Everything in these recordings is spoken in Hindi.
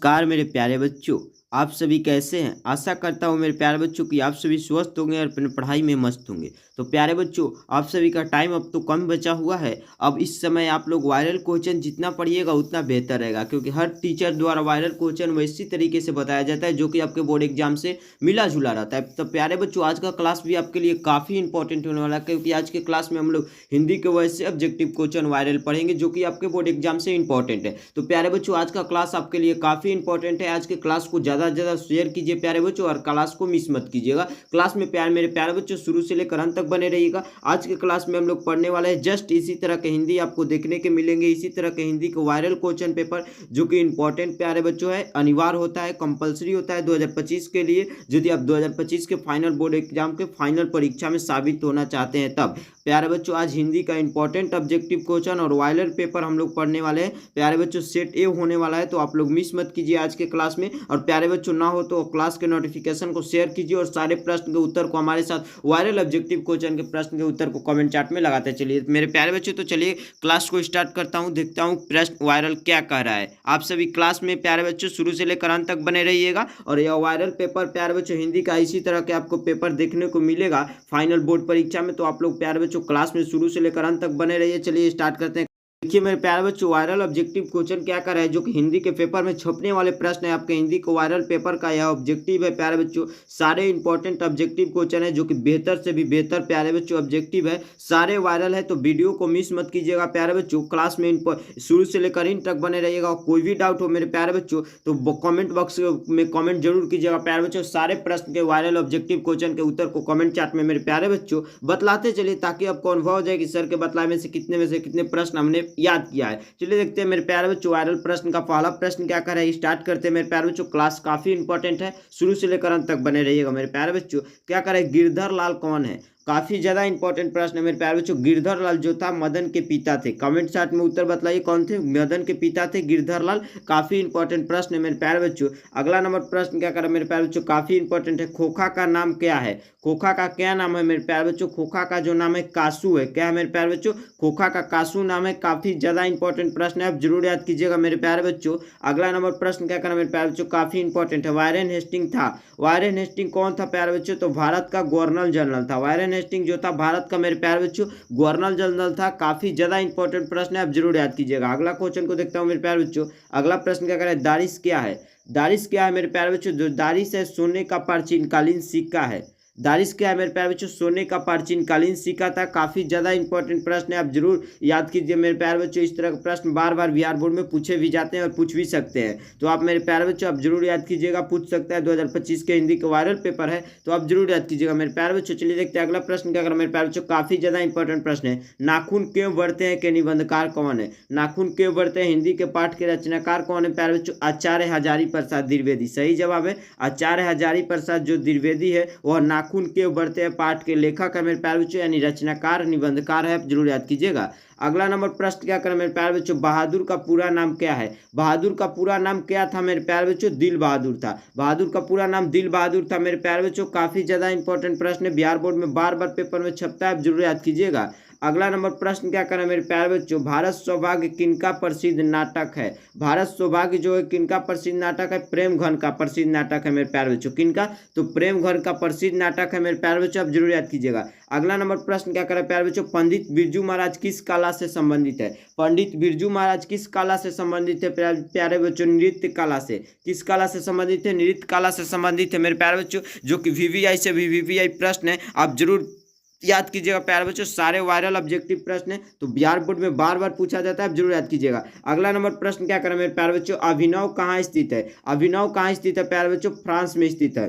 नमस्कार मेरे प्यारे बच्चों। आप सभी कैसे हैं? आशा करता हूँ मेरे प्यारे बच्चों कि आप सभी स्वस्थ होंगे और अपनी पढ़ाई में मस्त होंगे। तो प्यारे बच्चों, आप सभी का टाइम अब तो कम बचा हुआ है। अब इस समय आप लोग वायरल क्वेश्चन जितना पढ़िएगा उतना बेहतर रहेगा, क्योंकि हर टीचर द्वारा वायरल क्वेश्चन वैसी तरीके से बताया जाता है जो कि आपके बोर्ड एग्जाम से मिला जुला रहता है। तो प्यारे बच्चों, आज का क्लास भी आपके लिए काफ़ी इंपॉर्टेंट होने वाला है, क्योंकि आज के क्लास में हम लोग हिंदी के वैसे ऑब्जेक्टिव क्वेश्चन वायरल पढ़ेंगे जो कि आपके बोर्ड एग्जाम से इंपॉर्टेंट है। तो प्यारे बच्चों, आज का क्लास आपके लिए काफ़ी इंपॉर्टेंट है। आज के क्लास को ज़्यादा से ज़्यादा शेयर कीजिए प्यारे बच्चों, और क्लास को मिस मत कीजिएगा। क्लास में मेरे प्यारे बच्चों शुरू से लेकर अंत तक बने रहिएगा। आज के क्लास में हम लोग पढ़ने वाले हैं जस्ट इसी तरह के हिंदी आपको देखने के मिलेंगे, इसी तरह के हिंदी के वायरल क्वेश्चन पेपर जो कि इंपॉर्टेंट प्यारे बच्चों है, अनिवार्य होता है, कंपलसरी होता है 2025 के लिए। यदि आप 2025 के फाइनल बोर्ड एग्जाम के फाइनल परीक्षा में साबित होना चाहते हैं तब प्यारे बच्चों, आज हिंदी का इंपॉर्टेंट ऑब्जेक्टिव क्वेश्चन और वायरल पेपर हम लोग पढ़ने वाले हैं। प्यारे बच्चों, सेट ए होने वाला है, तो आप लोग मिस मत कीजिए आज के क्लास में। और प्यारे बच्चों, ना हो तो क्लास के नोटिफिकेशन को शेयर कीजिए और सारे प्रश्न के उत्तर को हमारे साथ वायरल ऑब्जेक्टिव क्वेश्चन के प्रश्न के उत्तर को कमेंट चार्ट में लगाते चलिए मेरे प्यारे बच्चों। तो चलिए क्लास को स्टार्ट करता हूँ, देखता हूँ प्रश्न वायरल क्या कह रहा है। आप सभी क्लास में प्यारे बच्चों शुरू से लेकर अंत तक बने रहिएगा। और यह वायरल पेपर प्यारे बच्चों हिंदी का इसी तरह के आपको पेपर देखने को मिलेगा फाइनल बोर्ड परीक्षा में। तो आप लोग प्यारे बच्चों क्लास में शुरू से लेकर अंत तक बने रहिए। चलिए स्टार्ट करते हैं। देखिए मेरे प्यारे बच्चों, वायरल ऑब्जेक्टिव क्वेश्चन क्या कर रहा है, जो कि हिंदी के पेपर में छपने वाले प्रश्न है। आपके हिंदी को वायरल पेपर का यह ऑब्जेक्टिव है प्यारे बच्चों। सारे इंपॉर्टेंट ऑब्जेक्टिव क्वेश्चन है जो कि बेहतर से भी बेहतर प्यारे बच्चों ऑब्जेक्टिव है, सारे वायरल है। तो वीडियो को मिस मत कीजिएगा प्यारे बच्चों। क्लास में शुरू से लेकर इन तक बने रहिएगा। और कोई भी डाउट हो मेरे प्यारे बच्चों तो कॉमेंट बॉक्स में कॉमेंट जरूर कीजिएगा प्यारे बच्चों। सारे प्रश्न के वायरल ऑब्जेक्टिव क्वेश्चन के उत्तर को कॉमेंट चार्ट में मेरे प्यारे बच्चों बतलाते चलिए, ताकि आपको अनुभव हो जाए कि सर के बतलाए में से कितने प्रश्न हमने याद किया है। चलिए देखते हैं मेरे प्यारे बच्चों वायरल प्रश्न का पहला प्रश्न क्या कर रहा है, स्टार्ट करते हैं मेरे प्यारे बच्चों। क्लास काफी इंपॉर्टेंट है, शुरू से लेकर अंत तक बने रहिएगा मेरे प्यारे बच्चों। क्या कर रहा है, गिरधर लाल कौन है? काफी ज्यादा इंपॉर्टेंट प्रश्न है मेरे प्यारे बच्चों। गिरधर लाल जो था मदन के पिता थे। कमेंट चार्ट में उत्तर बतलाइए कौन थे, मदन के पिता थे गिरधर लाल। काफी इंपॉर्टेंट प्रश्न है मेरे प्यारे बच्चों। अगला नंबर प्रश्न क्या कर रहा है मेरे प्यारे बच्चों, काफी इंपॉर्टेंट है। खोखा का नाम क्या है? खोखा का क्या नाम है मेरे प्यारे बच्चों? खोखा का जो नाम है कासू है। क्या है मेरे प्यारे बच्चों? खोखा का कासू नाम है। काफी ज्यादा इंपॉर्टेंट प्रश्न है, आप जरूर याद कीजिएगा मेरे प्यारे बच्चों। अगला नंबर प्रश्न क्या करना मेरे प्यारे बच्चों, काफी इंपॉर्टेंट है। वारेन हेस्टिंग था। वारेन हेस्टिंग कौन था प्यारे बच्चों? तो भारत का गवर्नर जनरल था। वारेन हेस्टिंग जो था भारत का मेरे प्यारे बच्चों गवर्नर जनरल था। काफी ज्यादा इंपॉर्टेंट प्रश्न है, आप जरूर याद कीजिएगा। अगला क्वेश्चन को देखता हूं मेरे प्यारे बच्चों। अगला प्रश्न क्या कर रहा है, दारिश क्या है? दारिश क्या है मेरे प्यारे बच्चों? जो दारिश है सोने का प्राचीन कालीन सिक्का है। दारिश क्या है मेरे प्यारे बच्चों? सोने का प्राचीन कालीन सिक्का था। काफी ज्यादा इंपॉर्टेंट प्रश्न है, आप जरूर याद कीजिए मेरे प्यारे बच्चों। इस तरह के प्रश्न बार बार बिहार बोर्ड में पूछे भी जाते हैं और पूछ भी सकते हैं, तो आप मेरे प्यारे बच्चों आप जरूर याद कीजिएगा। पूछ सकता है 2025 के हिंदी का वायरल पेपर है, तो आप जरूर याद कीजिएगा मेरे प्यारे बच्चों। चलिए देखते हैं अगला प्रश्न क्या कर मेरे प्यारे बच्चों। काफी ज्यादा इंपॉर्टेंट प्रश्न है। नाखून क्यों बढ़ते हैं के निबंधकार कौन है? नाखून क्यों बढ़ते हैं हिंदी के पाठ के रचनाकार कौन है प्यारे बच्चों? आचार्य हजारी प्रसाद द्विवेदी। सही जवाब है आचार्य हजारी प्रसाद जो द्विवेदी है वह नाखून क्यों बढ़ते पाठ के लेखक है मेरे प्यारे बच्चों, यानी रचनाकार निबंधकार है, जरूर याद कीजिएगा। अगला नंबर प्रश्न क्या करें मेरे प्यारे बच्चों, बहादुर का पूरा नाम क्या है? बहादुर का पूरा नाम क्या था मेरे प्यारे बच्चों? दिल बहादुर था। बहादुर का पूरा नाम दिल बहादुर था मेरे प्यारे बच्चों। काफी ज्यादा इंपॉर्टेंट प्रश्न है, बिहार बोर्ड में बार बार पेपर में छपता है, जरूर याद कीजिएगा। अगला नंबर प्रश्न क्या करें मेरे प्यारे बच्चों, भारत सौभाग्य किनका प्रसिद्ध नाटक है? भारत सौभाग्य जो है किनका प्रसिद्ध नाटक है? प्रेम घन का प्रसिद्ध नाटक है मेरे प्यारे बच्चों। किनका? तो प्रेम घन का प्रसिद्ध नाटक है मेरे प्यारे बच्चों, आप जरूर याद कीजिएगा। अगला नंबर प्रश्न क्या करें प्यारे बच्चों, पंडित बिरजू महाराज किस कला से संबंधित है? पंडित बिरजू महाराज किस कला से संबंधित है प्यारे बच्चों? नृत्य कला से। किस कला से संबंधित है? नृत्य कला से संबंधित है मेरे प्यारे बच्चों, जो कि वीवीआई से भी वीवीआई प्रश्न है, आप जरूर याद कीजिएगा प्यारे बच्चों। सारे वायरल ऑब्जेक्टिव प्रश्न है, तो बिहार बोर्ड में बार बार पूछा जाता है, आप जरूर याद कीजिएगा। अगला नंबर प्रश्न क्या करें मेरे प्यारे बच्चों, अभिनव कहाँ स्थित है? अभिनव कहाँ स्थित है प्यारे बच्चों? फ्रांस में स्थित है।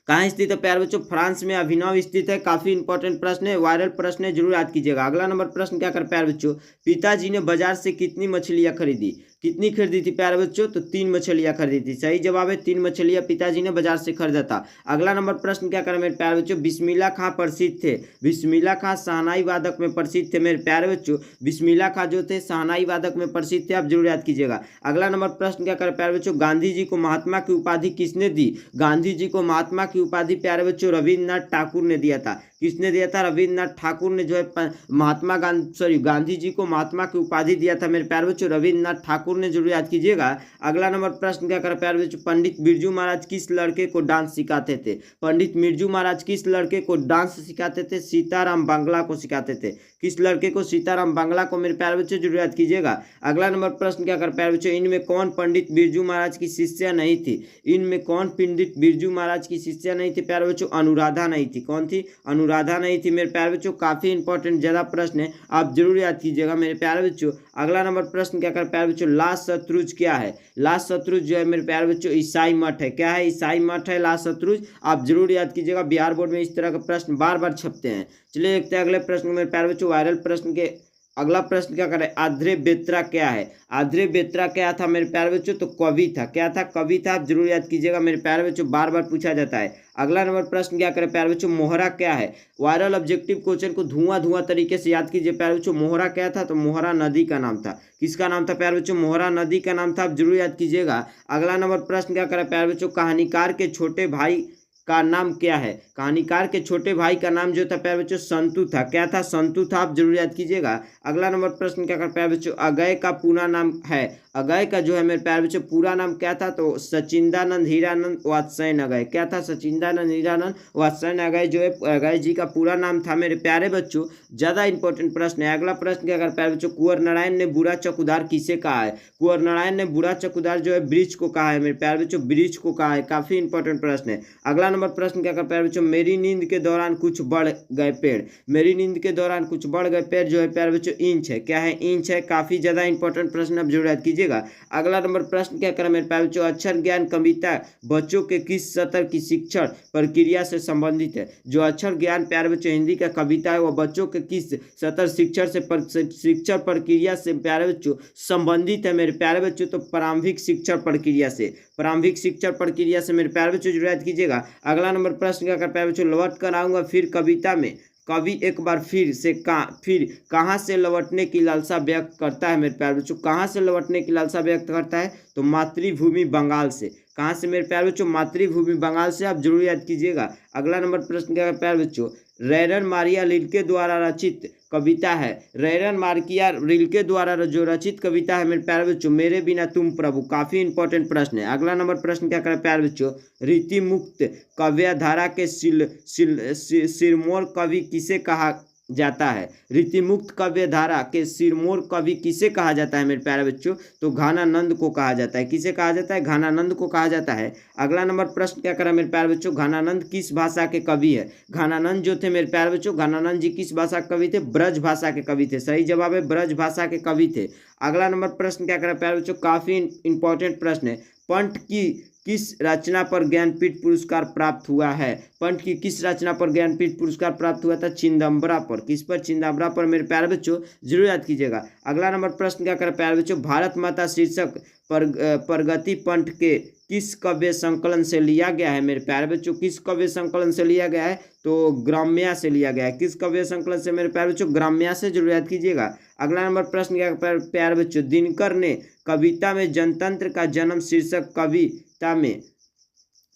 कहाँ स्थित है प्यारे बच्चों? फ्रांस में अभिनव स्थित है। काफी इंपॉर्टेंट प्रश्न है, वायरल प्रश्न है, जरूर याद कीजिएगा। अगला नंबर प्रश्न क्या कर प्यारे बच्चों, पिताजी ने बाजार से कितनी मछलियां खरीदी? कितनी खरीदी थी प्यारे बच्चों? तो 3 मछलियां खरीदी थी। सही जवाब है 3 मछलियां पिताजी ने बाजार से खरीदा था। अगला नंबर प्रश्न क्या करें मेरे प्यारे बच्चों, बिस्मिल्लाह खां प्रसिद्ध थे? बिस्मिल्लाह खां शहनाई वादक में प्रसिद्ध थे मेरे प्यारे बच्चों। बिस्मिल्लाह खां जो थे शहनाई वादक में प्रसिद्ध थे, आप जरूर याद कीजिएगा। अगला नंबर प्रश्न क्या करें प्यारे बच्चों, गांधी जी को महात्मा की उपाधि किसने दी? गांधी जी को महात्मा की उपाधि प्यारे बच्चों रविन्द्रनाथ ठाकुर ने दिया था। किसने दिया था? रविन्द्रनाथ ठाकुर ने जो है महात्मा गांधी जी को महात्मा की उपाधि दिया था मेरे प्यारे बच्चों, रविन्द्रनाथ ठाकुर ने, जरूर याद कीजिएगा। अगला नंबर प्रश्न क्या कर प्यारे बच्चों, पंडित बिरजू महाराज किस लड़के को डांस सिखाते थे? पंडित बिरजू महाराज किस लड़के को डांस सिखाते थे? सीताराम बांग्ला को सिखाते थे। किस लड़के को? सीताराम बांग्ला को मेरे प्यारे बच्चों, जरूर याद कीजिएगा। अगला नंबर प्रश्न क्या कर प्यारे बच्चों, इनमें कौन पंडित बिरजू महाराज की शिष्या नहीं थी? इनमें कौन पंडित बिरजू महाराज की शिष्या नहीं थी प्यारे बच्चों? अनुराधा नहीं थी। कौन थी? अनुराधा नहीं थी मेरे प्यारे बच्चों। काफी इंपॉर्टेंट ज्यादा प्रश्न है, आप जरूर याद कीजिएगा मेरे प्यारे बच्चों। अगला नंबर प्रश्न क्या कर प्यारे बच्चों, लास्ट शत्रुज क्या है? लास्ट शत्रुज जो है मेरे प्यारे बच्चों ईसाई मठ है। क्या है? ईसाई मठ है लास्ट शत्रुज। आप जरूर याद कीजिएगा, बिहार बोर्ड में इस तरह के प्रश्न बार बार छपते हैं। चलिए देखते हैं अगले प्रश्न मेरे प्यारे बच्चों, वायरल प्रश्न के अगला प्रश्न क्या करें, आध्रे बेत्रा क्या है? आध्रे बेत्रा क्या था मेरे प्यारे बच्चों? तो कवि था। क्या था? कवि था। आप जरूर याद कीजिएगा मेरे प्यारे बच्चों, बार बार पूछा जाता है। अगला नंबर प्रश्न क्या करें प्यारे बच्चों, मोहरा क्या है? वायरल ऑब्जेक्टिव क्वेश्चन को धुआं धुआं तरीके से याद कीजिए प्यारे बच्चों। मोहरा क्या था? तो मोहरा नदी का नाम था। किसका नाम था प्यारे बच्चों? मोहरा नदी का नाम था। आप जरूर याद कीजिएगा। अगला नंबर प्रश्न क्या करें प्यारे बच्चों, कहानीकार के छोटे भाई का नाम क्या है? कहानीकार के छोटे भाई का नाम जो था प्यारे बच्चों संतु था। क्या था? संतु था। आप जरूर याद कीजिएगा। अगला नंबर प्रश्न क्या कर प्यारे बच्चों, अगय का पूरा नाम है? अगय का जो है मेरे प्यारे बच्चों पूरा नाम क्या था? तो सचिंदानंद हीरानंद वात्स्ययन अगय। क्या था? सचिंदानंद हीरानंद वात्स्ययन अगय जो है अगय जी का पूरा नाम था मेरे प्यारे बच्चों। ज्यादा इंपॉर्टेंट प्रश्न है। अगला प्रश्न क्या कर प्यारे बच्चों, कुंवर नारायण ने बुरा चौकीदार किसे कहा है? कुंवर नारायण ने बुरा चौकीदार जो है ब्रिज को कहा है मेरे प्यारे बच्चों, ब्रिज को कहा है। काफी इंपॉर्टेंट प्रश्न है। अगला नंबर प्रश्न क्या कर प्यारे बच्चों, मेरी नींद के दौरान कुछ बढ़ गए पेड़। मेरी नींद के दौरान कुछ बढ़ गए पेड़ जो है प्यारे बच्चों इंच है। क्या है? इंच है। काफी ज्यादा इंपॉर्टेंट प्रश्न आप जरूर याद कीजिएगा। अगला नंबर प्रश्न क्या करें मेरे प्यारे बच्चों, अक्षर ज्ञान कविता बच्चों के किस स्तर की शिक्षण प्रक्रिया से संबंधित है? जो अक्षर ज्ञान प्यारे बच्चों हिंदी का कविता है, वह बच्चों के किस स्तर शिक्षण प्रक्रिया से प्यारे बच्चों संबंधित है मेरे प्यारे बच्चों? तो प्रारंभिक शिक्षण प्रक्रिया से, प्रारंभिक शिक्षण प्रक्रिया से मेरे प्यारे बच्चों जरूर याद कीजिएगा। अगला नंबर प्रश्न क्या कर प्यारे बच्चों, लौट कर आऊंगा फिर कविता में कवि एक बार फिर कहाँ से लौटने की लालसा व्यक्त करता है मेरे प्यारे बच्चों? कहाँ से लौटने की लालसा व्यक्त करता है? तो मातृभूमि बंगाल से। कहाँ से मेरे प्यारे बच्चों? मातृभूमि बंगाल से। आप जरूर याद कीजिएगा। अगला नंबर प्रश्न क्या है प्यारे बच्चों, रैरन मारिया रिल्के द्वारा रचित कविता है? रैरन मार्किया रिल्के द्वारा जो रचित कविता है मेरे प्यारे बच्चों, मेरे बिना तुम प्रभु। काफी इंपॉर्टेंट प्रश्न है। अगला नंबर प्रश्न क्या करें प्यारे बच्चों, रीति मुक्त काव्यधारा के सिरमौर कवि किसे कहा जाता है? रीतिमुक्त काव्यधारा के सिरमौर कवि किसे कहा जाता है मेरे प्यारे बच्चों? तो घानानंद को कहा जाता है। किसे कहा जाता है? घानानंद को कहा जाता है। अगला नंबर प्रश्न क्या करा मेरे प्यारे बच्चों, घानानंद किस भाषा के कवि है? घानानंद जो थे मेरे प्यारे बच्चों, घानानंद जी किस भाषा के कवि थे? ब्रज भाषा के कवि थे। सही जवाब है, ब्रज भाषा के कवि थे। अगला नंबर प्रश्न क्या करा प्यारे बच्चों, काफी इंपॉर्टेंट प्रश्न है, पंत की किस रचना पर ज्ञानपीठ पुरस्कार प्राप्त हुआ है? पंत की किस रचना पर ज्ञानपीठ पुरस्कार प्राप्त हुआ था? चिदंबरा पर। किस पर? चिदंबरा पर मेरे प्यारे बच्चों, जरूर याद कीजिएगा। अगला नंबर प्रश्न क्या करें प्यारे बच्चों, भारत माता शीर्षक प्रगति पंत के किस काव्य संकलन से लिया गया है मेरे प्यारे बच्चों? किस काव्य संकलन से लिया गया है? तो ग्राम्या से लिया गया है। किस काव्य संकलन से मेरे प्यारे बच्चों? ग्राम्या से। जरूर याद कीजिएगा। अगला नंबर प्रश्न क्या प्यारे बच्चों, दिनकर ने कविता में जनतंत्र का जन्म शीर्षक कविता में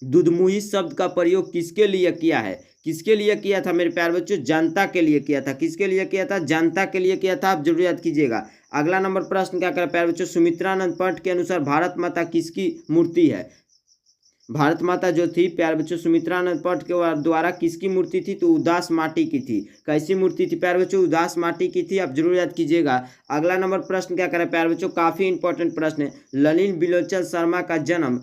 दुधमुही शब्द का प्रयोग किसके लिए किया है? किसके लिए किया था मेरे प्यारे बच्चों? जनता के लिए किया था। किसके लिए किया था? जनता के लिए किया था। आप जरूर याद कीजिएगा। अगला नंबर प्रश्न क्या करें प्यारे बच्चों, सुमित्रानंद पंत के अनुसार भारत माता किसकी मूर्ति है? भारत माता जो थी प्यारे बच्चों, सुमित्रानंद पंत के द्वारा किसकी मूर्ति थी? तो उदास माटी की थी। कैसी मूर्ति थी प्यारे बच्चों? उदास माटी की थी। आप जरूर याद कीजिएगा। अगला नंबर प्रश्न क्या करें प्यारे बच्चों, काफी इंपॉर्टेंट प्रश्न है, ललिन बिलोचन शर्मा का जन्म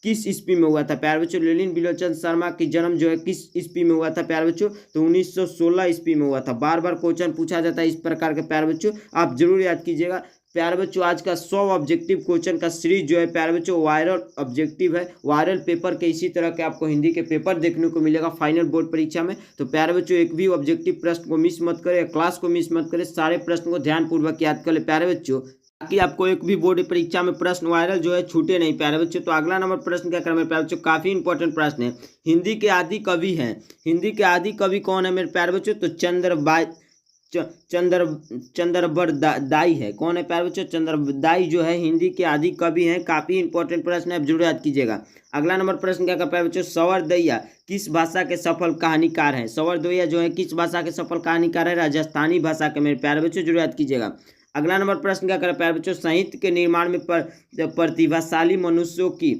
किस ईस्वी में हुआ था प्यारे बच्चों? ललिन बिलोचन शर्मा की जन्म जो है किस ईस्वी में हुआ था प्यारे बच्चों? तो 1916 ईस्वी में हुआ था। बार बार क्वेश्चन पूछा जाता है इस प्रकार के प्यारे बच्चों, आप जरूर याद कीजिएगा। प्यारे बच्चों, आज का 100 ऑब्जेक्टिव क्वेश्चन का सीरीज जो है प्यारे बच्चों वायरल ऑब्जेक्टिव है। वायरल पेपर के इसी तरह के आपको हिंदी के पेपर देखने को मिलेगा फाइनल बोर्ड परीक्षा में। तो प्यारे बच्चों, एक भी ऑब्जेक्टिव प्रश्न को मिस मत करें, क्लास को मिस मत करें, सारे प्रश्न को ध्यानपूर्वक याद कर ले प्यारे बच्चों, ताकि आपको एक भी बोर्ड परीक्षा में प्रश्न वायरल जो है छूटे नहीं प्यारे बच्चों। तो अगला नंबर प्रश्न क्या करें मेरे प्यारे बच्चों, काफी इंपॉर्टेंट प्रश्न है, हिंदी के आदि कवि हैं। हिंदी के आदि कवि कौन है मेरे प्यारे बच्चों? तो चंद्रबरदाई है। कौन है प्यारे बच्चों? चंद्रबरदाई जो है हिंदी के आदि कवि हैं। काफी इंपॉर्टेंट प्रश्न है, अब जरूर याद कीजिएगा। अगला नंबर प्रश्न क्या कर प्यारे बच्चों? संवरदैया किस भाषा के सफल कहानीकार हैं? संवरदैया जो है किस भाषा के सफल कहानीकार है? राजस्थानी भाषा के मेरे प्यारे बच्चों, जरूर याद कीजिएगा। अगला नंबर प्रश्न क्या कर प्यारे बच्चों? साहित्य के निर्माण में प्रतिभाशाली मनुष्यों की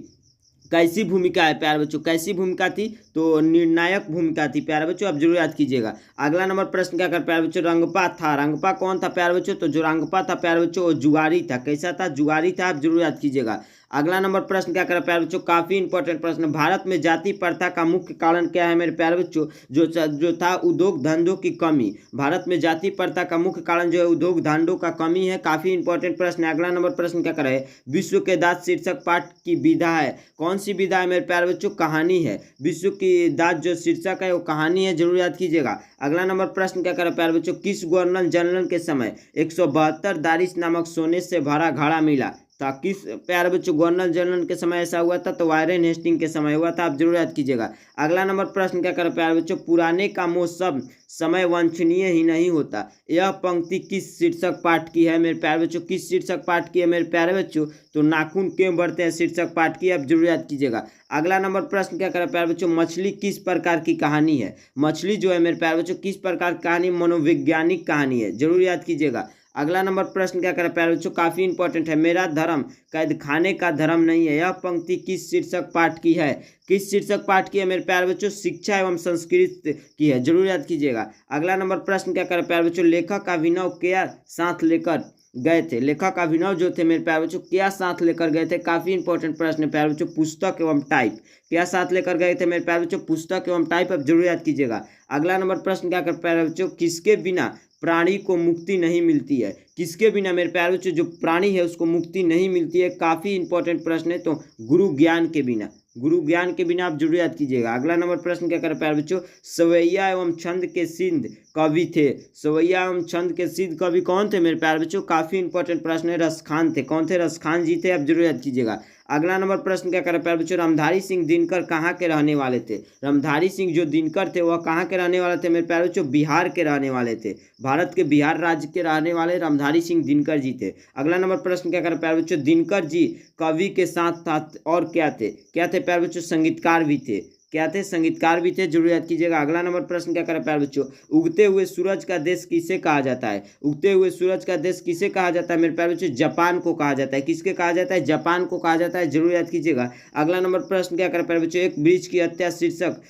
कैसी भूमिका है प्यारे बच्चों? कैसी भूमिका थी? तो निर्णायक भूमिका थी प्यारे बच्चों, अब जरूर याद कीजिएगा। अगला नंबर प्रश्न क्या कर प्यारे बच्चों? रंगपा था। रंगपा कौन था प्यारे बच्चों? तो जो रंगपा था प्यारे बच्चों वो जुआरी था। कैसा था? जुआरी था, आप जरूर याद कीजिएगा। अगला नंबर प्रश्न क्या कर प्यारे बच्चों? काफी इंपॉर्टेंट प्रश्न। भारत में जाति प्रथा का मुख्य कारण क्या है मेरे प्यारे बच्चों? जो था उद्योग धंधों की कमी। भारत में जाति प्रथा का मुख्य कारण जो है उद्योग धंधों का कमी है। काफी इंपॉर्टेंट प्रश्न है। अगला नंबर प्रश्न क्या कर है? विश्व के दांत शीर्षक पाठ की विधा है। कौन सी विधा है मेरे प्यारे बच्चों? कहानी है। विश्व की दांत जो शीर्षक है वो कहानी है, जरूर याद कीजिएगा। अगला नंबर प्रश्न क्या कर प्यारे बच्चों? किस गवर्नर जनरल के समय 172 दारिश नामक सोने से भरा घड़ा मिला था? किस प्यारे बच्चों गवर्नर जनरल के समय ऐसा हुआ था? तो वारेन हेस्टिंग के समय हुआ था, आप जरूर याद कीजिएगा। अगला नंबर प्रश्न क्या कर प्यारे बच्चों? पुराने का मोह सब समय वांछनीय ही नहीं होता। यह पंक्ति किस शीर्षक पाठ की है मेरे प्यारे बच्चों? किस शीर्षक पाठ की है मेरे प्यारे बच्चों? तो नाखून क्यों बढ़ते हैं शीर्षक पाठ की, आप जरूर याद कीजिएगा। अगला नंबर प्रश्न क्या कर प्यारे बच्चों? मछली किस प्रकार की कहानी है? मछली जो है मेरे प्यारे बच्चों किस प्रकार की कहानी? मनोवैज्ञानिक कहानी है, जरूर याद कीजिएगा। अगला नंबर प्रश्न क्या कर प्यारे बच्चों? काफी इंपॉर्टेंट है। मेरा धर्म कैद खाने का धर्म नहीं है। यह पंक्ति किस शीर्षक पाठ की है? किस शीर्षक पाठ की है मेरे प्यारे बच्चों? शिक्षा एवं संस्कृति की है, जरूर याद कीजिएगा। अगला नंबर प्रश्न क्या कर प्यारे बच्चों? लेखक अभिनव क्या साथ लेकर गए थे? लेखक अभिनव जो थे मेरे प्यारे बच्चों क्या साथ लेकर गए थे? काफी इंपॉर्टेंट प्रश्न है प्यारे बच्चों। पुस्तक एवं टाइप क्या साथ लेकर गए थे मेरे प्यारे बच्चों? पुस्तक एवं टाइप, अब जरूर याद कीजिएगा। अगला नंबर प्रश्न क्या कर प्यारे बच्चों? किसके बिना प्राणी को मुक्ति नहीं मिलती है? किसके बिना मेरे प्यारे बच्चों जो प्राणी है उसको मुक्ति नहीं मिलती है? काफी इंपॉर्टेंट प्रश्न है, तो गुरु ज्ञान के बिना। गुरु ज्ञान के बिना, आप जरूर याद कीजिएगा। अगला नंबर प्रश्न क्या कर प्यारे बच्चों? सवैया एवं छंद के सिंध कवि थे। सवैया एवं छंद के सिंध कवि कौन थे मेरे प्यारे बच्चों? काफी इंपॉर्टेंट प्रश्न है, रसखान थे। कौन थे? रसखान जी थे, आप जरूर याद कीजिएगा। अगला नंबर प्रश्न क्या कर प्यारे बच्चों? रामधारी सिंह दिनकर कहाँ के रहने वाले थे? रामधारी सिंह जो दिनकर थे वह कहाँ के रहने वाले थे मेरे प्यारे बच्चों? बिहार के रहने वाले थे। भारत के बिहार राज्य के रहने वाले रामधारी सिंह दिनकर जी थे। अगला नंबर प्रश्न क्या कर प्यारे बच्चों? दिनकर जी कवि के साथ साथ और क्या थे? क्या थे प्यारे बच्चों? संगीतकार भी थे। क्या थे? संगीतकार भी थे, जरूर याद कीजिएगा। अगला नंबर प्रश्न क्या करें प्यारे बच्चों? उगते हुए सूरज का देश किसे कहा जाता है? उगते हुए सूरज का देश किसे कहा जाता है मेरे प्यारे बच्चों? जापान को कहा जाता है। किसके कहा जाता है? जापान को कहा जाता है, जरूर याद कीजिएगा। अगला नंबर प्रश्न क्या करें प्यारे बच्चों? एक वृक्ष की हत्या शीर्षक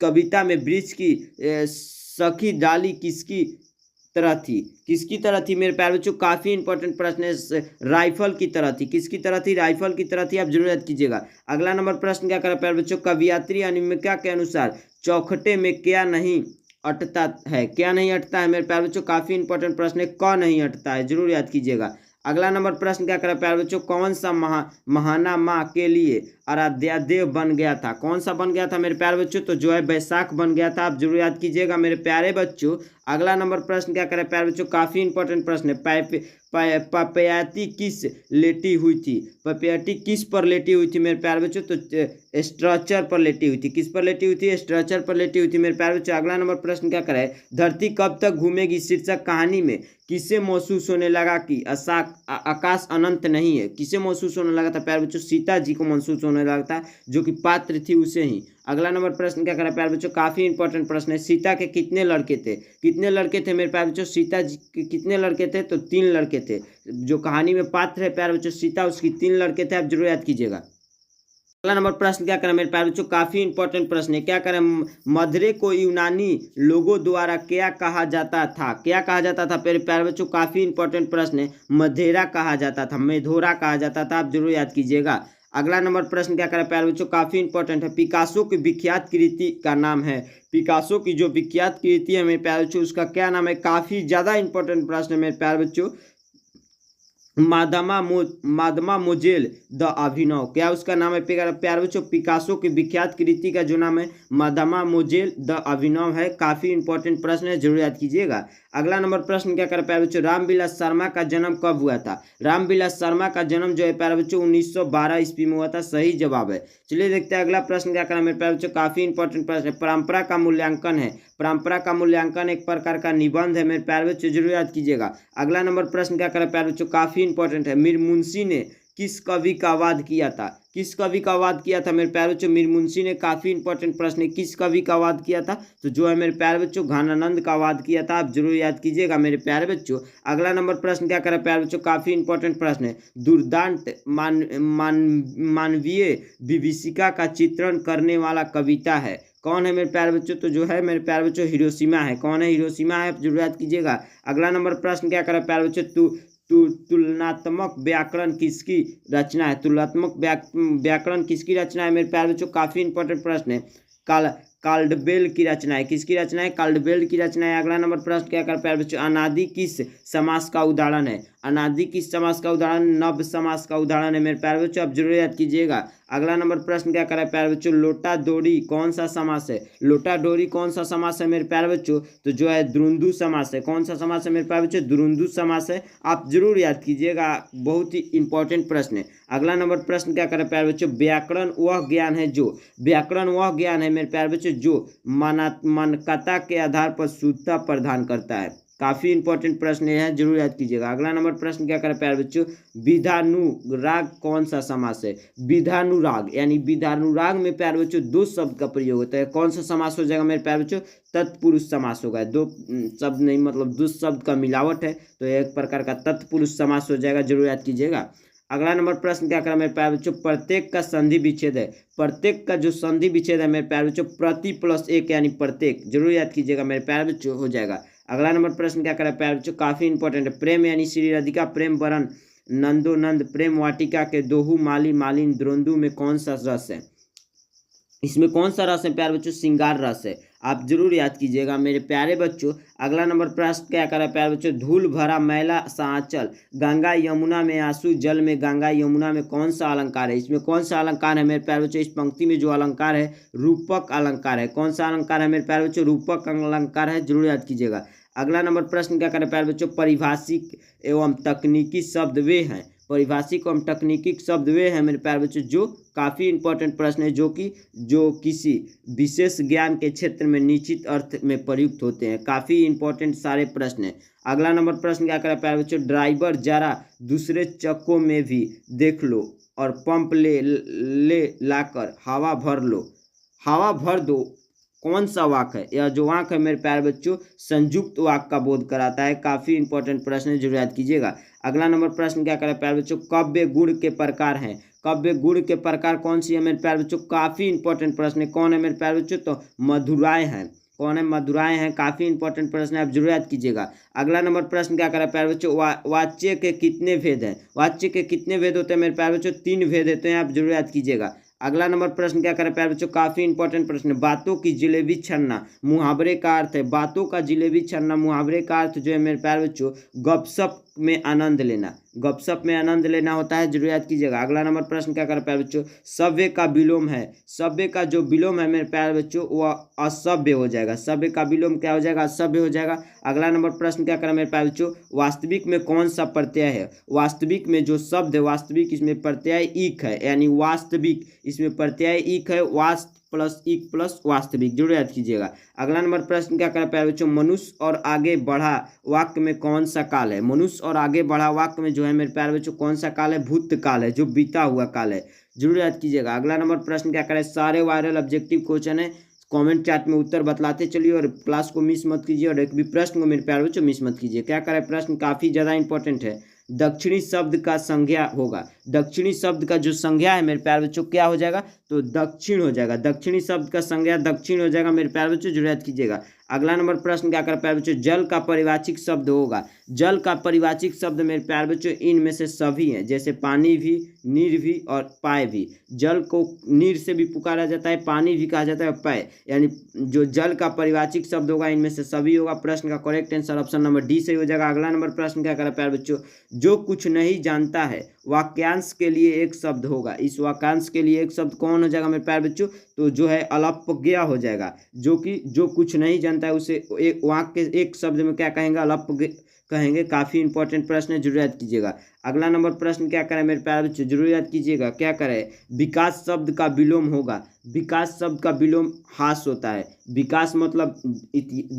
कविता में वृक्ष की सखी डाली किसकी तरह थी? किसकी तरह थी मेरे प्यारे बच्चों? काफी इंपॉर्टेंट प्रश्न है। राइफल की तरह थी। किसकी तरह थी? राइफल की तरह थी, आप जरूर याद कीजिएगा। अगला नंबर प्रश्न क्या करें प्यारे बच्चों? कवियत्री अनामिका के अनुसार चौखटे में क्या नहीं अटता है? क्या नहीं अटता है मेरे प्यारे बच्चों? काफी इंपॉर्टेंट प्रश्न है, क नहीं अटता है, जरूर याद कीजिएगा। अगला नंबर प्रश्न क्या करें प्यारे बच्चों? कौन सा महाना माँ के लिए आराध्या देव बन गया था? कौन सा बन गया था मेरे प्यारे बच्चों? तो जो है बैसाख बन गया था, आप जरूर याद कीजिएगा मेरे प्यारे बच्चों। अगला नंबर प्रश्न क्या करें प्यारे बच्चों? काफी इंपॉर्टेंट प्रश्न है। पपयाती किस लेटी हुई थी? पपयाती किस पर लेटी हुई थी मेरे प्यारे बच्चों? तो स्ट्रक्चर पर लेटी हुई थी। किस पर लेटी हुई थी? स्ट्रक्चर पर लेटी हुई थी मेरे प्यारे बच्चों। अगला नंबर प्रश्न क्या करें? धरती कब तक घूमेगी शीर्षक कहानी में किसे महसूस होने लगा कि आकाश अनंत नहीं है? किसे महसूस होने लगा था प्यारे बच्चों? सीता जी को महसूस होने लगा था, जो कि पात्र थी उसे ही। अगला नंबर प्रश्न क्या करें प्यारे बच्चों? काफी इंपॉर्टेंट प्रश्न है। सीता के कितने लड़के थे? कितने लड़के थे मेरे प्यारे बच्चों? सीता जी के कितने लड़के थे? तो 3 लड़के थे। जो कहानी में पात्र है प्यारे बच्चों सीता, उसकी 3 लड़के थे, आप जरूर याद कीजिएगा। अगला नंबर प्रश्न क्या करें मेरे प्यारे बच्चों? काफी इंपॉर्टेंट प्रश्न है। क्या करें? मधुरे को यूनानी लोगों द्वारा क्या कहा जाता था? क्या कहा जाता था मेरे प्यारे बच्चों? काफी इंपॉर्टेंट प्रश्न है। मधेरा कहा जाता था, मेधोरा कहा जाता था, आप जरूर याद कीजिएगा। अगला नंबर प्रश्न क्या करें प्यारे बच्चों? काफी इंपॉर्टेंट है। पिकासो की विख्यात कृति का नाम है। पिकासो की जो विख्यात कृति है मेरे प्यारे बच्चों उसका क्या नाम है? काफी ज्यादा इंपॉर्टेंट प्रश्न है मेरे प्यारे बच्चों। मादमा मोजेल द अभिनव, क्या उसका नाम है प्यारे बच्चों? पिकासो की विख्यात कृति का जो नाम है मादमा मोजेल द अभिनव है। काफी इंपॉर्टेंट प्रश्न है, जरूर याद कीजिएगा। अगला नंबर प्रश्न क्या करें प्यारे बच्चों? रामविलास शर्मा का जन्म कब हुआ था? रामविलास शर्मा का जन्म जो है प्यारे बच्चों 1912 ईस्वी में हुआ था, सही जवाब है। चलिए देखते हैं अगला प्रश्न क्या करें मेरे प्यारे बच्चों? काफी इंपॉर्टेंट प्रश्न है। परंपरा का मूल्यांकन है। परंपरा का मूल्यांकन एक प्रकार का निबंध है मेरे प्यारे बच्चों, जरूर याद कीजिएगा। अगला नंबर प्रश्न क्या करें प्यारे बच्चों, काफी इंपॉर्टेंट है। मीर मुंशी ने किस कवि का वाद किया था? किस कवि का वाद किया था मेरे प्यारे बच्चों? मीर मुंशी ने। काफी इंपॉर्टेंट प्रश्न है, किस कवि का वाद किया था? तो जो है मेरे प्यारे बच्चों घनानंद का वाद किया था, आप जरूर याद कीजिएगा मेरे प्यारे बच्चों। अगला नंबर प्रश्न क्या करें प्यारे बच्चों, काफी इंपॉर्टेंट प्रश्न है। दुर्दांत मानवीय विभीषिका का चित्रण करने वाला कविता है, कौन है मेरे प्यारे बच्चों? तो जो है मेरे प्यारे बच्चों हिरोशिमा है। कौन है? हिरोशिमा है, आप जरूर याद कीजिएगा। अगला नंबर प्रश्न क्या करें प्यारे बच्चों, तुलनात्मक व्याकरण किसकी रचना है? तुलनात्मक व्याकरण किसकी रचना है मेरे प्यारे बच्चों? काफी इंपॉर्टेंट प्रश्न है। काल्डवेल की रचना है। किसकी रचना है? काल्डवेल की रचना है। अगला नंबर प्रश्न क्या कर प्यारे बच्चों, अनादि किस समास का उदाहरण है? अनादि किस समास का उदाहरण? नव समास का उदाहरण है मेरे प्यारे बच्चों, आप जरूर याद कीजिएगा। अगला नंबर प्रश्न क्या करें प्यारे बच्चों, लोटा डोरी कौन सा समास है? लोटा डोरी कौन सा समास है मेरे प्यारे बच्चों? तो जो है द्वंद्व समास है। कौन सा समास है मेरे प्यारे बच्चों? द्वंद्व समास है, आप जरूर याद कीजिएगा, बहुत ही इंपॉर्टेंट प्रश्न है। अगला नंबर प्रश्न क्या करें प्यारे बच्चों, व्याकरण वह ज्ञान है जो, व्याकरण वह ज्ञान है मेरे प्यारे बच्चों जो मानकता के आधार पर शुद्धता प्रदान करता है। काफी इंपॉर्टेंट प्रश्न है, जरूर याद कीजिएगा। अगला नंबर प्रश्न क्या करें प्यारे बच्चों, विधानुराग कौन सा समास है? विधानुराग यानी विधानुराग में प्यारे बच्चों दो शब्द का प्रयोग होता है, कौन सा समास हो जाएगा मेरे प्यारे बच्चों? तत्पुरुष समास होगा। दो शब्द नहीं, मतलब दो शब्द का मिलावट है, तो एक प्रकार का तत्पुरुष समास हो जाएगा, जरूर याद कीजिएगा। अगला नंबर प्रश्न क्या करें मेरे प्यारे बच्चों, प्रत्येक का संधि विच्छेद है। प्रत्येक का जो संधि विच्छेद है मेरे प्यारे बच्चों, प्रति प्लस एक यानी प्रत्येक, जरूर याद कीजिएगा मेरे प्यारे बच्चों, हो जाएगा। अगला नंबर प्रश्न क्या करें प्यारे बच्चों, काफी इंपॉर्टेंट है। प्रेम यानी श्री राधिका प्रेम वरण नंदोनंद प्रेम वाटिका के दोहू माली मालिन द्रोंदू में कौन सा रस है? इसमें कौन सा रस है प्यारे बच्चों? श्रृंगार रस है, आप जरूर याद कीजिएगा मेरे प्यारे बच्चों। अगला नंबर प्रश्न क्या करें प्यारे बच्चों, धूल भरा मैला साचल गंगा यमुना में आंसू जल में गंगा यमुना में कौन सा अलंकार है? इसमें कौन सा अलंकार है मेरे प्यारे बच्चों? इस पंक्ति में जो अलंकार है रूपक अलंकार है। कौन सा अलंकार है मेरे प्यारे बच्चों? रूपक अलंकार है, जरूर याद कीजिएगा। अगला नंबर प्रश्न क्या करें प्यारे बच्चों, परिभाषिक एवं तकनीकी शब्द वे हैं, परिभाषिक एवं तकनीकी शब्द वे हैं मेरे प्यारे बच्चों, जो काफ़ी इंपॉर्टेंट प्रश्न है, जो किसी विशेष ज्ञान के क्षेत्र में निश्चित अर्थ में प्रयुक्त होते हैं। काफ़ी इंपॉर्टेंट सारे प्रश्न हैं। अगला नंबर प्रश्न क्या करें प्यारे बच्चों, ड्राइवर जरा दूसरे चक्कों में भी देख लो और पंप ले लाकर हवा भर लो, हवा भर दो, कौन सा वाक्य है? यह जो वाक्य है मेरे प्यारे बच्चों संयुक्त वाक्य का बोध कराता है। काफ़ी इंपॉर्टेंट प्रश्न है, जरूर याद कीजिएगा। अगला नंबर प्रश्न क्या करें प्यारे बच्चों, काव्य गुण के प्रकार हैं। काव्य गुण के प्रकार कौन सी है मेरे प्यारे बच्चों? काफ़ी इंपॉर्टेंट प्रश्न है। कौन है मेरे प्यारे बच्चों? तो मधुराएं हैं। कौन है? मधुराएं हैं। काफ़ी इंपॉर्टेंट प्रश्न है, आप जरूर याद कीजिएगा। अगला नंबर प्रश्न क्या करें प्यारे बच्चों, वाच्य के कितने भेद हैं? वाच्य के कितने भेद होते हैं मेरे प्यारे बच्चों? 3 भेद होते हैं, आप जरूर याद कीजिएगा। अगला नंबर प्रश्न क्या करें प्यारे बच्चों, काफी इंपॉर्टेंट प्रश्न, बातों की जिलेबी छन्ना मुहावरे का अर्थ है। बातों का जिलेबी छन्ना मुहावरे का अर्थ जो है मेरे प्यारे बच्चों गपशप में आनंद लेना, गपशप में आनंद लेना होता है, जरूर याद कीजिएगा। अगला नंबर प्रश्न क्या करें प्यारे बच्चों, सभ्य का विलोम है। सभ्य का जो विलोम है मेरे प्यारे बच्चों वह असभ्य हो जाएगा। सभ्य का विलोम क्या हो जाएगा? असभ्य हो जाएगा। अगला नंबर प्रश्न क्या करें मेरे प्यारे बच्चों, वास्तविक में कौन सा प्रत्यय है? वास्तविक में जो शब्द है वास्तविक, इसमें प्रत्यय इक है, यानी वास्तविक, इसमें प्रत्यय इक है, वास्त प्लस इक प्लस वास्तविक, जरूर याद कीजिएगा। अगला नंबर प्रश्न क्या करें प्यारे बच्चों, मनुष्य और आगे बढ़ा वाक्य में कौन सा काल है? मनुष्य और आगे बढ़ा वाक्य में जो है मेरे प्यारे बच्चों कौन सा काल है? भूतकाल है, जो बीता हुआ काल है, जरूर याद कीजिएगा। अगला नंबर प्रश्न क्या करें, सारे वायरल ऑब्जेक्टिव क्वेश्चन है, कमेंट चैट में उत्तर बतलाते चलिए और क्लास को मिस मत कीजिए और एक भी प्रश्न को मेरे प्यारे बच्चों मिस मत कीजिए। क्या करें, प्रश्न काफ़ी ज़्यादा इंपॉर्टेंट है। दक्षिणी शब्द का संज्ञा होगा, दक्षिणी शब्द का जो संज्ञा है मेरे प्यारे बच्चों क्या हो जाएगा? तो दक्षिण हो जाएगा। दक्षिणी शब्द का संज्ञा दक्षिण हो जाएगा मेरे प्यारे बच्चों, जरूर याद कीजिएगा। अगला नंबर प्रश्न क्या कर प्यारे बच्चों, जल का परिवाचिक शब्द होगा। जल का परिवाचिक शब्द मेरे प्यारे बच्चों इनमें से सभी हैं, जैसे पानी भी, नीर भी और पाए भी। जल को नीर से भी पुकारा जाता है, पानी भी कहा जाता है और पाए, यानी जो जल का परिवाचिक शब्द होगा इनमें से सभी होगा। प्रश्न का correct answer option number D सही हो जाएगा। अगला नंबर प्रश्न क्या करें प्यारे बच्चों, जो कुछ नहीं जानता है वाक्यांश के लिए एक शब्द होगा। इस वाक्यांश के लिए एक शब्द कौन हो जाएगा मेरे प्यारे बच्चों? तो जो है अल्पज्ञ हो जाएगा, जो कि जो कुछ नहीं जानता है उसे एक वाक्य एक शब्द में क्या कहेंगे? कहेंगे, काफ़ी इंपॉर्टेंट प्रश्न है, जरूर याद कीजिएगा। अगला नंबर प्रश्न क्या करें मेरे प्यारे बच्चों, जरूर याद कीजिएगा, क्या करें, विकास शब्द का विलोम होगा। विकास शब्द का विलोम ह्रास होता है। विकास मतलब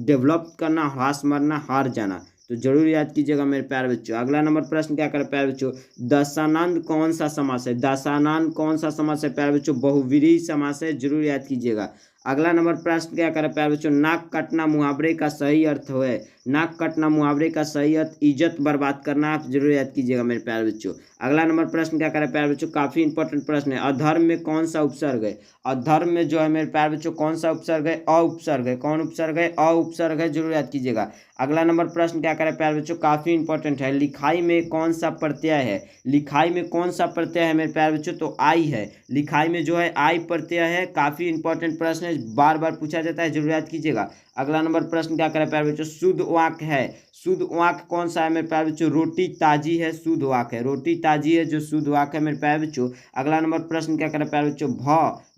डेवलप करना, ह्रास मरना, हार जाना, तो जरूर याद कीजिएगा मेरे प्यारे बच्चों। अगला नंबर प्रश्न क्या करें प्यारे बच्चों, दशानंद कौन सा समास है। दशानंद कौन सा समास है प्यारे बच्चों, बहुव्रीहि समास है, जरूर याद कीजिएगा। अगला नंबर प्रश्न क्या करें प्यारे बच्चों, नाक कटना मुहावरे का सही अर्थ है। नाक कटना मुहावरे का सही अर्थ इज्जत बर्बाद करना, आप जरूर याद कीजिएगा मेरे प्यारे बच्चों। अगला नंबर प्रश्न क्या करें प्यारे बच्चों, काफी इंपॉर्टेंट प्रश्न है, अधर्म में कौन सा उपसर्ग है। अधर्म में जो है मेरे प्यारे बच्चों कौन सा उपसर्ग है, अ उपसर्ग है। कौन उपसर्ग है, अ उपसर्ग है, जरूर याद कीजिएगा। अगला नंबर प्रश्न क्या करें प्यारे बच्चों, काफी इंपॉर्टेंट है, लिखाई में कौन सा प्रत्यय है। लिखाई में कौन सा प्रत्यय है मेरे प्यारे बच्चों, तो आई है। लिखाई में जो है आई प्रत्यय है, काफी इंपॉर्टेंट प्रश्न है, बार बार पूछा जाता है, जरूर याद कीजिएगा। अगला नंबर प्रश्न क्या करें प्यारे बच्चों, शुद्ध वाक्य है। शुद्ध वाक्य कौन सा है मेरे प्यारे बच्चों, रोटी ताजी है, शुद्ध वाक्य है। रोटी ताजी है जो शुद्ध वाक्य है मेरे प्यारे बच्चों। अगला नंबर प्रश्न क्या करें प्यारे बच्चों,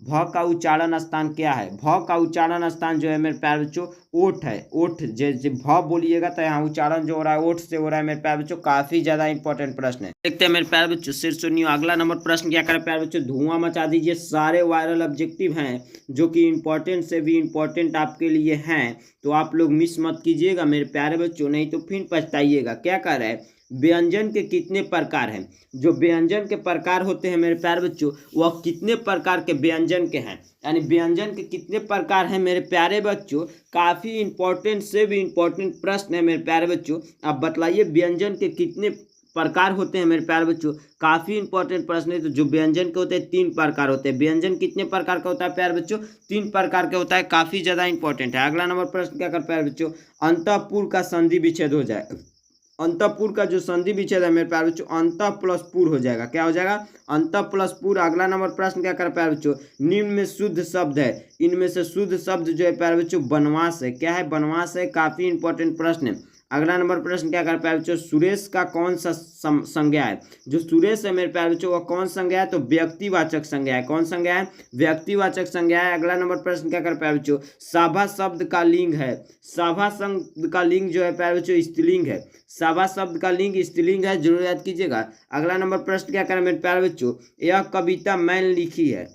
भ का उच्चारण स्थान क्या है। भ का उच्चारण स्थान जो है मेरे प्यारे बच्चों ओठ है। ओठ जैसे भ बोलिएगा तो यहाँ उच्चारण जो हो रहा है ओठ से हो रहा है मेरे प्यारे बच्चों, काफी ज्यादा इंपॉर्टेंट प्रश्न है। देखते हैं मेरे प्यारे बच्चों, सिर सुनियो। अगला नंबर प्रश्न क्या करें प्यारे बच्चों, धुआं मचा दीजिए। सारे वायरल ऑब्जेक्टिव हैं जो कि इंपॉर्टेंट से भी इंपॉर्टेंट आपके लिए हैं, तो आप लोग मिस मत कीजिएगा मेरे प्यारे बच्चों, नहीं तो फिर पछताइएगा। क्या कह रहा है, व्यंजन के कितने प्रकार हैं। जो व्यंजन के प्रकार होते हैं मेरे प्यारे बच्चों, वह कितने प्रकार के व्यंजन के हैं, यानी व्यंजन के कितने प्रकार हैं मेरे प्यारे बच्चों, काफी इंपॉर्टेंट से भी इंपॉर्टेंट प्रश्न है मेरे प्यारे बच्चों। आप बतलाइए व्यंजन के कितने प्रकार होते हैं मेरे प्यारे बच्चों, काफी इंपॉर्टेंट प्रश्न है। तो जो व्यंजन के होते हैं 3 प्रकार होते हैं। व्यंजन कितने प्रकार का होता है प्यारे बच्चों, 3 प्रकार का होता है, काफी ज्यादा इंपॉर्टेंट है। अगला नंबर प्रश्न क्या कर प्यारे बच्चों, अंतःपुर का संधि विच्छेद हो जाए। अंतःपुर का जो संधि विच्छेद है मेरे प्यारे बच्चों, अंतः प्लस पुर हो जाएगा। क्या हो जाएगा, अंतः प्लस पुर। अगला नंबर प्रश्न क्या कर प्यारे बच्चों, निम्न में शुद्ध शब्द है। इनमें से शुद्ध शब्द जो है प्यारे बच्चों वनवास है। क्या है, वनवास है, काफी इंपॉर्टेंट प्रश्न है। अगला नंबर प्रश्न क्या कर प्यारे बच्चों, सुरेश का कौन सा संज्ञा है। जो सुरेश है मेरे प्यारे बच्चों वह कौन संज्ञा है, तो व्यक्तिवाचक संज्ञा है। कौन संज्ञा है, व्यक्तिवाचक संज्ञा है। अगला नंबर प्रश्न क्या कर प्यारे बच्चों, सभा शब्द का लिंग है। सभा शब्द का लिंग जो है प्यारे बच्चों स्त्रीलिंग है। सभा शब्द का लिंग स्त्रीलिंग है, जरूर याद कीजिएगा। अगला नंबर प्रश्न क्या करें मेरे प्यारे बच्चों, यह कविता मैंने लिखी है।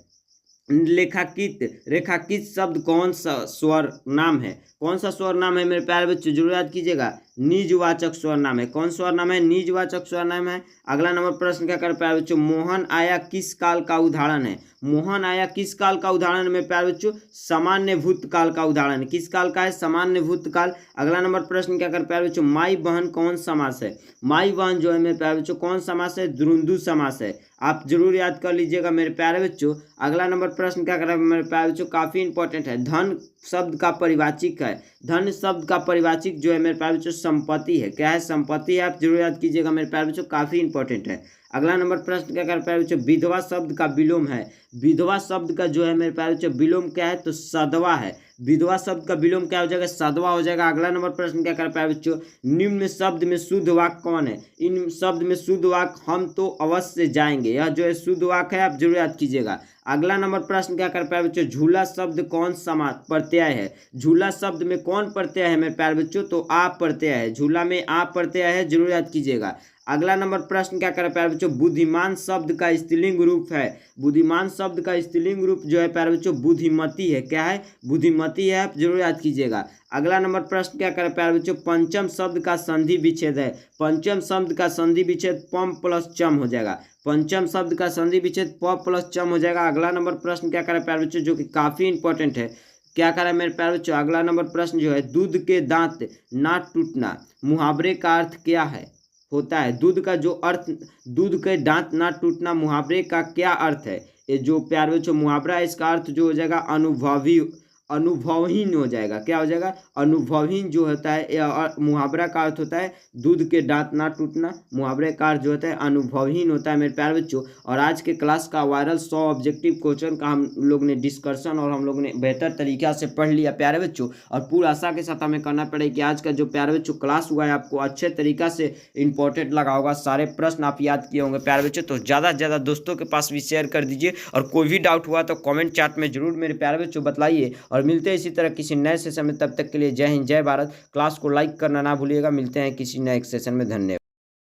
रेखाकित, रेखाकित शब्द कौन सा स्वर नाम है। कौन सा स्वर नाम है मेरे प्यारे बच्चों, जरूर याद कीजिएगा, निजवाचक स्वर नाम है। कौन स्वर नाम है, निजवाचक स्वर नाम है। अगला नंबर प्रश्न क्या कर प्यारे बच्चों, मोहन आया किस काल का उदाहरण है। मोहन आया किस काल का उदाहरण में प्यारे बच्चों, सामान्य भूतकाल का उदाहरण है। किस काल का है, सामान्य भूतकाल। अगला नंबर प्रश्न क्या कर प्यारे बच्चों, माई बहन कौन समास है। माई बहन जो है मेरे प्यारे बच्चों कौन समास है, द्वंद्व समास है। आप जरूर याद कर लीजिएगा मेरे प्यारे बच्चों। अगला नंबर प्रश्न क्या कर मेरे प्यारे बच्चों, काफी इंपॉर्टेंट है, धन शब्द का परिवाचिक है। धन शब्द का परिवाचिक जो है मेरे प्यारे बच्चों संपत्ति है। क्या है, संपत्ति है, आप जरूर याद कीजिएगा मेरे प्यारे बच्चों, काफी इंपॉर्टेंट है। अगला नंबर प्रश्न क्या कर प्यारे बच्चों, विधवा शब्द का विलोम है। विधवा शब्द का जो है मेरे प्यारे बच्चों विलोम क्या है, तो सधवा है। विधवा शब्द का विलोम क्या हो जाएगा, सधवा हो जाएगा। अगला नंबर प्रश्न क्या कर प्यारे बच्चों, निम्न शब्द में शुद्ध वाक्य कौन है। इन शब्द में शुद्ध वाक्य हम तो अवश्य जाएंगे, यह जो है शुद्ध वाक्य है, आप जरूर याद कीजिएगा। अगला नंबर प्रश्न क्या कर प्यारे बच्चों, झूला शब्द कौन सा प्रत्यय है। झूला शब्द में कौन प्रत्यय है मेरे प्यारे बच्चों, तो आप प्रत्यय है। झूला में आप प्रत्यय है, जरूर याद कीजिएगा। अगला नंबर प्रश्न क्या कर प्यारे बच्चों, बुद्धिमान शब्द का स्त्रीलिंग रूप है। बुद्धिमान शब्द का स्त्रीलिंग रूप जो है प्यारे बच्चों बुद्धिमती है। क्या है, बुद्धिमती है, आप जरूर याद कीजिएगा। अगला नंबर प्रश्न क्या कर प्यारे बच्चों, पंचम शब्द का संधि विच्छेद है। पंचम शब्द का संधि विच्छेद पम प्लस चम हो जाएगा। पंचम शब्द का संधि विच्छेद प प्लस चम हो जाएगा। अगला नंबर प्रश्न क्या करे प्यारे बच्चों, जो कि काफी इंपॉर्टेंट है, क्या करें मेरे प्यारे बच्चों। अगला नंबर प्रश्न जो है, दूध के दांत ना टूटना मुहावरे का अर्थ क्या है होता है। दूध का जो अर्थ, दूध के दांत ना टूटना मुहावरे का क्या अर्थ है। ये जो प्यारे बच्चों मुहावरा है, इसका अर्थ जो हो जाएगा अनुभवी, अनुभवहीन हो जाएगा। क्या हो जाएगा, अनुभवहीन जो होता है। मुहावरा का अर्थ होता है दूध के दांत ना टूटना, मुहावरे का अर्थ जो होता है अनुभवहीन होता है मेरे प्यारे बच्चों। और आज के क्लास का वायरल 100 ऑब्जेक्टिव क्वेश्चन का हम लोग ने डिस्कशन और हम लोग ने बेहतर तरीक़ा से पढ़ लिया प्यारे बच्चों। और पूरी आशा के साथ हमें करना पड़े कि आज का जो प्यारे बच्चों क्लास हुआ है आपको अच्छे तरीक़ा से इंपॉर्टेंट लगा होगा, सारे प्रश्न आप याद किए होंगे प्यारे बच्चों। तो ज़्यादा से ज़्यादा दोस्तों के पास भी शेयर कर दीजिए, और कोई भी डाउट हुआ तो कॉमेंट चार्ट में जरूर मेरे प्यारे बच्चों बतलाइए। और मिलते हैं इसी तरह किसी नए सेशन में। तब तक के लिए जय हिंद, जय भारत। क्लास को लाइक करना ना भूलिएगा। मिलते हैं किसी नए सेशन में। धन्यवाद।